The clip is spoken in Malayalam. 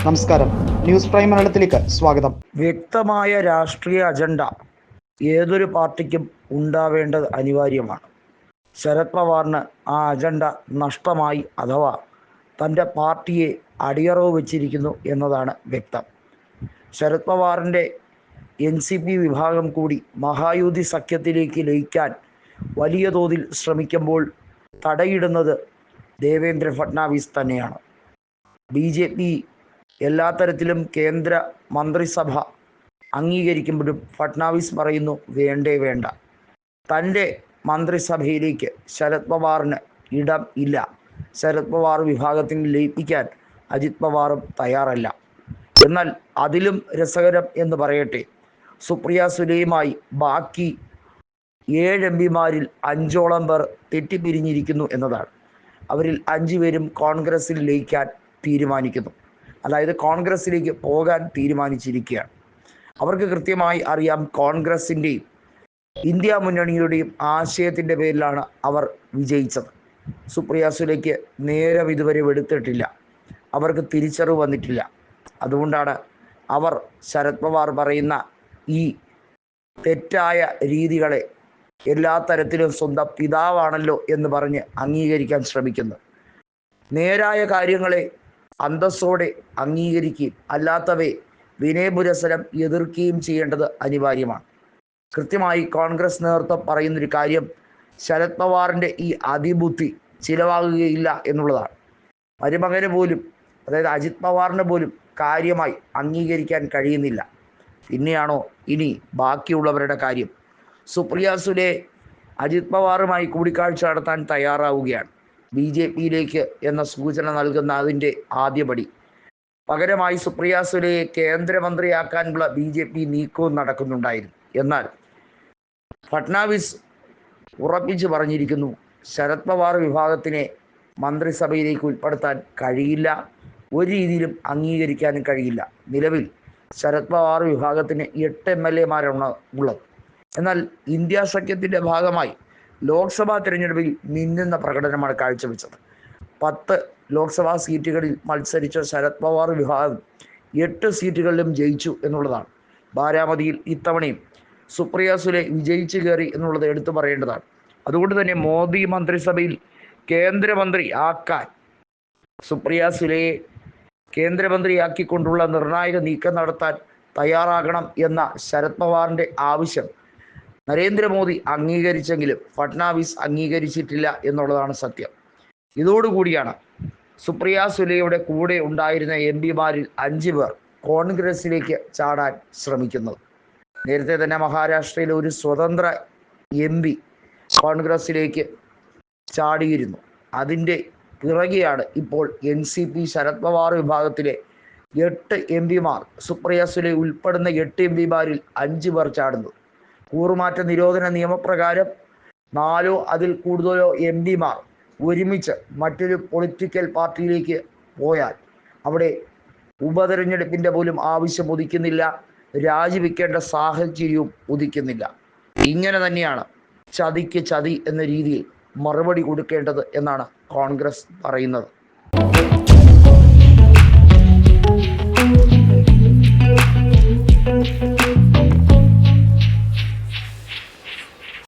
നമസ്കാരം, ന്യൂസ് പ്രൈം മലയാളത്തിലേക്ക് സ്വാഗതം. വ്യക്തമായ രാഷ്ട്രീയ അജണ്ട ഏതൊരു പാർട്ടിക്കും ഉണ്ടാവേണ്ടത് അനിവാര്യമാണ്. ശരത് പവാറിന് ആ അജണ്ട നഷ്ടമായി, അഥവാ തൻ്റെ പാർട്ടിയെ അടിയറവ് വച്ചിരിക്കുന്നു എന്നതാണ് വ്യക്തം. ശരത് പവാറിൻ്റെ NCP വിഭാഗം കൂടി മഹായുതി സഖ്യത്തിലേക്ക് ലയിക്കാൻ വലിയ തോതിൽ ശ്രമിക്കുമ്പോൾ തടയിടുന്നത് ദേവേന്ദ്ര ഫട്നാവിസ് തന്നെയാണ്. BJP എല്ലാ തരത്തിലും കേന്ദ്ര മന്ത്രിസഭ അംഗീകരിക്കുമ്പോഴും ഫട്നാവിസ് പറയുന്നു വേണ്ടേ വേണ്ട. തൻ്റെ മന്ത്രിസഭയിലേക്ക് ശരത് പവാറിന് ഇടം ഇല്ല. ശരത് പവാർ വിഭാഗത്തിന് ലയിപ്പിക്കാൻ അജിത് പവാറും തയ്യാറല്ല. എന്നാൽ അതിലും രസകരം എന്ന് പറയട്ടെ, സുപ്രിയ സുലെയുമായി ബാക്കി 7 MPമാരിൽ 5ഓളം പേർ തെറ്റിപ്പിരിഞ്ഞിരിക്കുന്നു എന്നതാണ്. അവരിൽ 5 പേരും കോൺഗ്രസിൽ ലയിക്കാൻ തീരുമാനിക്കുന്നു, അതായത് കോൺഗ്രസിലേക്ക് പോകാൻ തീരുമാനിച്ചിരിക്കുകയാണ്. അവർക്ക് കൃത്യമായി അറിയാം, കോൺഗ്രസിൻ്റെയും ഇന്ത്യ മുന്നണിയുടെയും ആശയത്തിൻ്റെ പേരിലാണ് അവർ വിജയിച്ചത്. സുപ്രിയ സുലെയ്ക്ക് നേരം ഇതുവരെ വെടുത്തിട്ടില്ല, അവർക്ക് തിരിച്ചറിവ് വന്നിട്ടില്ല. അതുകൊണ്ടാണ് അവർ ശരത് പവാർ പറയുന്ന ഈ തെറ്റായ രീതികളെ എല്ലാ തരത്തിലും സ്വന്തം പിതാവാണല്ലോ എന്ന് പറഞ്ഞ് അംഗീകരിക്കാൻ ശ്രമിക്കുന്നത്. നേരായ കാര്യങ്ങളെ അന്തസ്സോടെ അംഗീകരിക്കുകയും അല്ലാത്തവയെ വിനയപുരസരം എതിർക്കുകയും ചെയ്യേണ്ടത് അനിവാര്യമാണ്. കൃത്യമായി കോൺഗ്രസ് നേതൃത്വം പറയുന്നൊരു കാര്യം, ശരത് പവാറിൻ്റെ ഈ അതിബുദ്ധി ചിലവാകുകയില്ല എന്നുള്ളതാണ്. മരുമകന് പോലും, അതായത് അജിത് പവാറിന് പോലും കാര്യമായി അംഗീകരിക്കാൻ കഴിയുന്നില്ല. പിന്നെയാണോ ഇനി ബാക്കിയുള്ളവരുടെ കാര്യം? സുപ്രിയ സുലെ അജിത് പവാറുമായി കൂടിക്കാഴ്ച നടത്താൻ തയ്യാറാവുകയാണ്. BJPയിലേക്ക് എന്ന സൂചന നൽകുന്ന അതിൻ്റെ ആദ്യപടി. പകരമായി സുപ്രിയ സുലെയെ കേന്ദ്രമന്ത്രിയാക്കാനുള്ള BJP നീക്കവും നടക്കുന്നുണ്ടായിരുന്നു. എന്നാൽ ഫട്നാവിസ് ഉറപ്പിച്ചു പറഞ്ഞിരിക്കുന്നു, ശരത് പവാർ വിഭാഗത്തിനെ മന്ത്രിസഭയിലേക്ക് ഉൾപ്പെടുത്താൻ കഴിയില്ല, ഒരു രീതിയിലും അംഗീകരിക്കാനും കഴിയില്ല. നിലവിൽ ശരത് പവാർ വിഭാഗത്തിന് 8 MLAമാരാണ് ഉള്ളത്. എന്നാൽ ഇന്ത്യ സഖ്യത്തിൻ്റെ ഭാഗമായി ലോക്സഭാ തിരഞ്ഞെടുപ്പിൽ മിന്നുന്ന പ്രകടനമാണ് കാഴ്ചവെച്ചത്. 10 ലോക്സഭാ സീറ്റുകളിൽ മത്സരിച്ച ശരത് പവാർ വിഭാഗം 8 സീറ്റുകളിലും ജയിച്ചു എന്നുള്ളതാണ്. ബാരാമതിയിൽ ഇത്തവണയും സുപ്രിയ സുലെ വിജയിച്ചു കയറി എന്നുള്ളത് എടുത്തു പറയേണ്ടതാണ്. അതുകൊണ്ട് തന്നെ മോദി മന്ത്രിസഭയിൽ കേന്ദ്രമന്ത്രി ആക്കാൻ, സുപ്രിയ സുലെയെ കേന്ദ്രമന്ത്രിയാക്കിക്കൊണ്ടുള്ള നിർണായക നീക്കം നടത്താൻ തയ്യാറാകണം എന്ന ശരത് പവാറിൻ്റെ ആവശ്യം നരേന്ദ്രമോദി അംഗീകരിച്ചെങ്കിലും ഫട്നാവിസ് അംഗീകരിച്ചിട്ടില്ല എന്നുള്ളതാണ് സത്യം. ഇതോടുകൂടിയാണ് സുപ്രിയ സുലെയുടെ കൂടെ ഉണ്ടായിരുന്ന MPമാരിൽ 5 പേർ കോൺഗ്രസിലേക്ക് ചാടാൻ ശ്രമിക്കുന്നത്. നേരത്തെ തന്നെ മഹാരാഷ്ട്രയിലെ ഒരു സ്വതന്ത്ര MP കോൺഗ്രസിലേക്ക് ചാടിയിരുന്നു. അതിൻ്റെ പിറകെയാണ് ഇപ്പോൾ NCP ശരത് പവാർ വിഭാഗത്തിലെ 8 MPമാർ, സുപ്രിയ സുലെ ഉൾപ്പെടുന്ന 8 MPമാരിൽ 5 പേർ ചാടുന്നത്. കൂറുമാറ്റ നിരോധന നിയമപ്രകാരം 4 അതിൽ കൂടുതലോ MPമാർ ഒരുമിച്ച് മറ്റൊരു പൊളിറ്റിക്കൽ പാർട്ടിയിലേക്ക് പോയാൽ അവിടെ ഉപതെരഞ്ഞെടുപ്പിൻ്റെ പോലും ആവശ്യം ഉദിക്കുന്നില്ല, രാജിവെക്കേണ്ട സാഹചര്യവും ഉദിക്കുന്നില്ല. ഇങ്ങനെ തന്നെയാണ് ചതിക്ക് ചതി എന്ന രീതിയിൽ മറുപടി കൊടുക്കേണ്ടത് എന്നാണ് കോൺഗ്രസ് പറയുന്നത്.